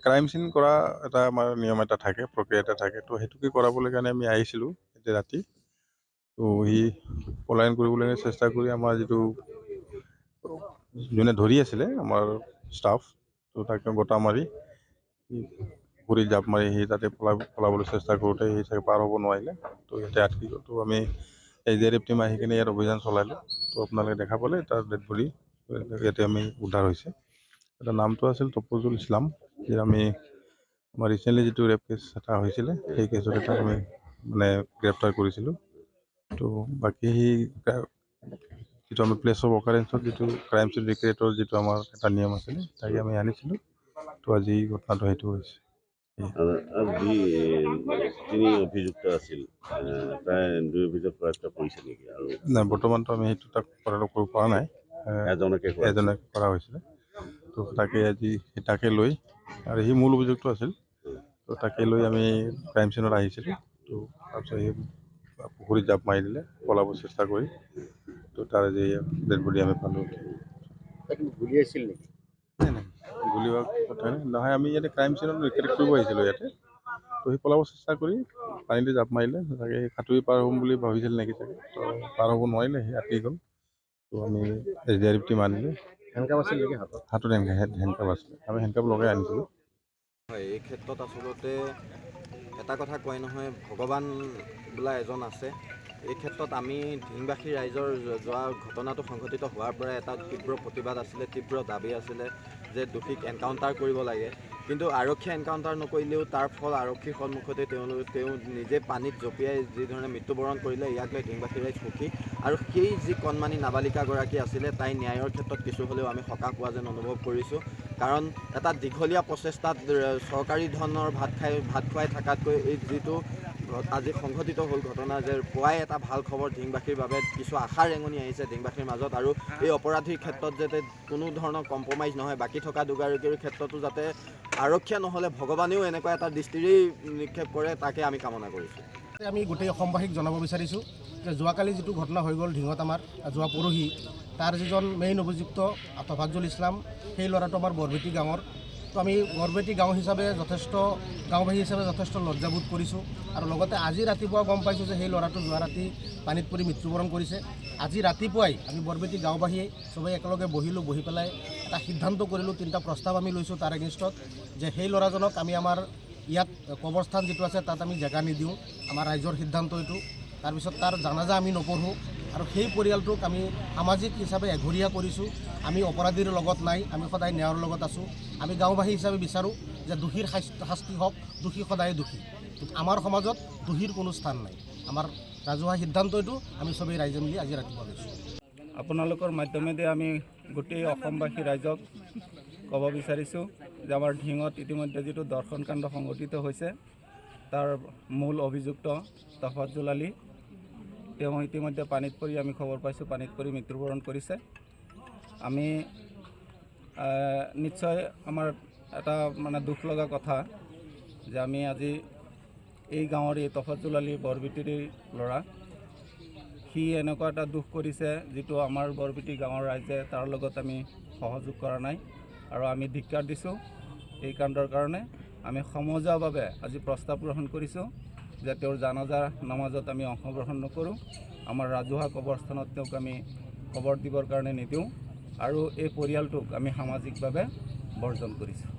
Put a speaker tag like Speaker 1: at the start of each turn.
Speaker 1: Crime চিন কৰা এটা আমাৰ নিয়ম এটা থাকে, প্ৰক্ৰিয়া এটা থাকে। তো সেইটোকে কৰাবলৈ কাৰণে আমি আহিছিলোঁ এতিয়া ৰাতি। তো সি পলায়ন কৰিবলৈ চেষ্টা কৰি আমাৰ যিটো যোনে ধৰি আছিলে আমাৰ ষ্টাফ, তো তাকে গোটা মাৰি পুখুৰীত জাপ মাৰি সি তাতে পলাবলৈ চেষ্টা কৰোঁতে সি চাগে পাৰ হ'ব নোৱাৰিলে। তো ইয়াতে আটকি গ'ল। তো আমি SDRF টিম আহি কিনে ইয়াত অভিযান চলালোঁ। তো আপোনালোকে দেখা পালে তাৰ ডেড বডি ইয়াতে আমি উদ্ধাৰ হৈছে। এটা নামটো আছিল তপজুল ইছলাম, যে আমি আমাৰ ৰিচেণ্টলি যিটো ৰেপ কেছ এটা হৈছিলে সেই কেছত এটা আমি মানে গ্ৰেপ্তাৰ কৰিছিলোঁ। তো বাকী যিটো আমি প্লেচ অফ অকাৰেঞ্চত যিটো ক্ৰাইম চিন ৰিক্ৰিয়েটৰ যিটো আমাৰ এটা নিয়ম আছিলে তাকে আমি আনিছিলোঁ। তো আজি ঘটনাটো সেইটো হৈছে।
Speaker 2: আৰু তিনি অভিযুক্ত আছিল, প্ৰায় 2 অভিযোগ কৰাটা কৰিছে নেকি? আৰু
Speaker 1: নাই, বৰ্তমানটো আমি সেইটো তাক কৰা নাই, এজনে কৰা হৈছিলে। তো তাকে লৈ আৰু সি মূল অভিযুক্ত আছিল। তো তাকে লৈ আমি ক্ৰাইম চিনত আহিছিলোঁ। তো তাৰপিছত সি পুখুৰীত জাপ মাৰি দিলে পলাব চেষ্টা কৰি। তো তাৰ আজি ডেড বডি আমি পালোঁ।
Speaker 3: গুলি আছিল নেকি?
Speaker 1: নাই, গুলি হোৱা কথা নহয়। আমি ইয়াতে ক্ৰাইম চিনত ৰিক্ৰিয়েট কৰিব আহিছিলোঁ ইয়াতে। তো সি পলাব চেষ্টা কৰি পানীতে জাপ মাৰিলে, চাগে সাঁতুৰি পাৰ হ'ম বুলি ভাবিছিল নেকি চাগে। তো পাৰ হ'ব নোৱাৰিলে, সি আটকি গ'ল। তো আমি SDRF টিম আনিলোঁ।
Speaker 3: হেণ্ডকাপ আছিল নেকি হাতত?
Speaker 1: হাতত হেণ্ডকাপ আছিলে, আমি হেণ্ডকাপ লগাই আনিছিলোঁ।
Speaker 4: হয়, এই ক্ষেত্ৰত আচলতে এটা কথা কয় নহয়, ভগৱান বোলা এজন আছে। এই ক্ষেত্ৰত আমি ধিংবাসী ৰাইজৰ যোৱা ঘটনাটো সংঘটিত হোৱাৰ পৰাই এটা তীব্ৰ প্ৰতিবাদ আছিলে, তীব্ৰ দাবী আছিলে যে দোষীক এনকাউণ্টাৰ কৰিব লাগে। কিন্তু আৰক্ষীয়ে এনকাউণ্টাৰ নকৰিলেও তাৰ ফল আৰক্ষীৰ সন্মুখতে তেওঁ নিজে পানীত জঁপিয়াই যিধৰণে মৃত্যুবৰণ কৰিলে, ইয়াক লৈ ধিংবাসী ৰাইজ সুখী। আৰু সেই যি কণমানি নাবালিকাগৰাকী আছিলে তাই ন্যায়ৰ ক্ষেত্ৰত কিছু হ'লেও আমি সকাহ পোৱা যেন অনুভৱ কৰিছোঁ। কাৰণ এটা দীঘলীয়া প্ৰচেষ্টাত চৰকাৰী ধনৰ ভাত খুৱাই থকাতকৈ এই যিটো আজি সংঘটিত হ'ল ঘটনা, যে পুৱাই এটা ভাল খবৰ ধিংবাসীৰ বাবে, কিছু আশাৰ ৰেঙনি আহিছে ধিংবাসীৰ মাজত। আৰু এই অপৰাধীৰ ক্ষেত্ৰত যাতে কোনো ধৰণৰ কম্প্ৰমাইজ নহয়, বাকী থকা দুগৰাকীৰ ক্ষেত্ৰতো যাতে আৰক্ষীয়ে নহ'লে ভগৱানেও এনেকুৱা এটা দৃষ্টিৰেই নিক্ষেপ কৰে, তাকে আমি কামনা কৰিছোঁ।
Speaker 3: আমি গোটেই অসমবাসীক জনাব বিচাৰিছোঁ যে যোৱাকালি যিটো ঘটনা হৈ গ'ল ঢিঙত, আমাৰ যোৱা পৰহি, তাৰ যিজন মেইন অভিযুক্ত তফাজ্জুল ইছলাম, সেই ল'ৰাটো আমাৰ বৰবেটি গাঁৱৰ। তো আমি বৰবেটি গাঁও হিচাপে গাঁওবাসী হিচাপে যথেষ্ট লজ্জাবোধ কৰিছোঁ। আৰু লগতে আজি ৰাতিপুৱা গম পাইছোঁ যে সেই ল'ৰাটো যোৱা ৰাতি পানীত পৰি মৃত্যুবৰণ কৰিছে। আজি ৰাতিপুৱাই আমি বৰবেটি গাঁওবাসীয়ে চবেই একেলগে বহি পেলাই এটা সিদ্ধান্ত কৰিলোঁ, 3টা প্ৰস্তাৱ আমি লৈছোঁ তাৰ এগেইনষ্টত, যে সেই ল'ৰাজনক আমি আমাৰ ইয়াত কবৰস্থান যিটো আছে তাত আমি জেগা নিদিওঁ, আমাৰ ৰাইজৰ সিদ্ধান্ত এইটো। তাৰপিছত তাৰ জানাজা আমি নপঢ়োঁ, আৰু সেই পৰিয়ালটোক আমি সামাজিক হিচাপে এঘৰীয়া কৰিছোঁ। আমি অপৰাধীৰ লগত নাই, আমি সদায় ন্যায়ৰ লগত আছোঁ। আমি গাঁওবাসী হিচাপে বিচাৰোঁ যে দোষীৰ শাস্তি হওক, দোষী সদায় দোষী। আমাৰ সমাজত দোষীৰ কোনো স্থান নাই। আমাৰ ৰাজহুৱা সিদ্ধান্ত এইটো, আমি চবেই ৰাইজে মিলি আজি ৰাতিপুৱা লৈছোঁ।
Speaker 5: আপোনালোকৰ মাধ্যমেদি আমি গোটেই অসমবাসী ৰাইজক ক'ব বিচাৰিছোঁ যে আমাৰ ঢিঙত ইতিমধ্যে যিটো দৰ্শনকাণ্ড সংঘটিত হৈছে তাৰ মূল অভিযুক্ত তফাজ্জুল আলী, তেওঁ ইতিমধ্যে পানীত পৰি, আমি খবৰ পাইছোঁ পানীত পৰি মৃত্যুবৰণ কৰিছে। আমি নিশ্চয় আমাৰ এটা মানে দুখ লগা কথা যে আমি আজি এই গাঁৱৰ এই তফাজ্জুল আলী বৰবেটিৰ ল'ৰা, সি এনেকুৱা এটা দুখ কৰিছে যিটো আমাৰ বৰবেটি গাঁৱৰ ৰাইজে তাৰ লগত আমি সহযোগ কৰা নাই, আৰু আমি ধিক্কাৰ দিছোঁ এই কাণ্ডৰ কাৰণে। আমি সমজুৱাভাৱে আজি প্ৰস্তাৱ গ্ৰহণ কৰিছোঁ যে তেওঁৰ জানাজা নামাজত আমি অংশগ্ৰহণ নকৰোঁ, আমাৰ ৰাজহুৱা কবৰস্থানত তেওঁক আমি কবৰ দিবৰ কাৰণে নিদিওঁ, আৰু এই পৰিয়ালটোক আমি সামাজিকভাৱে বৰ্জন কৰিছোঁ।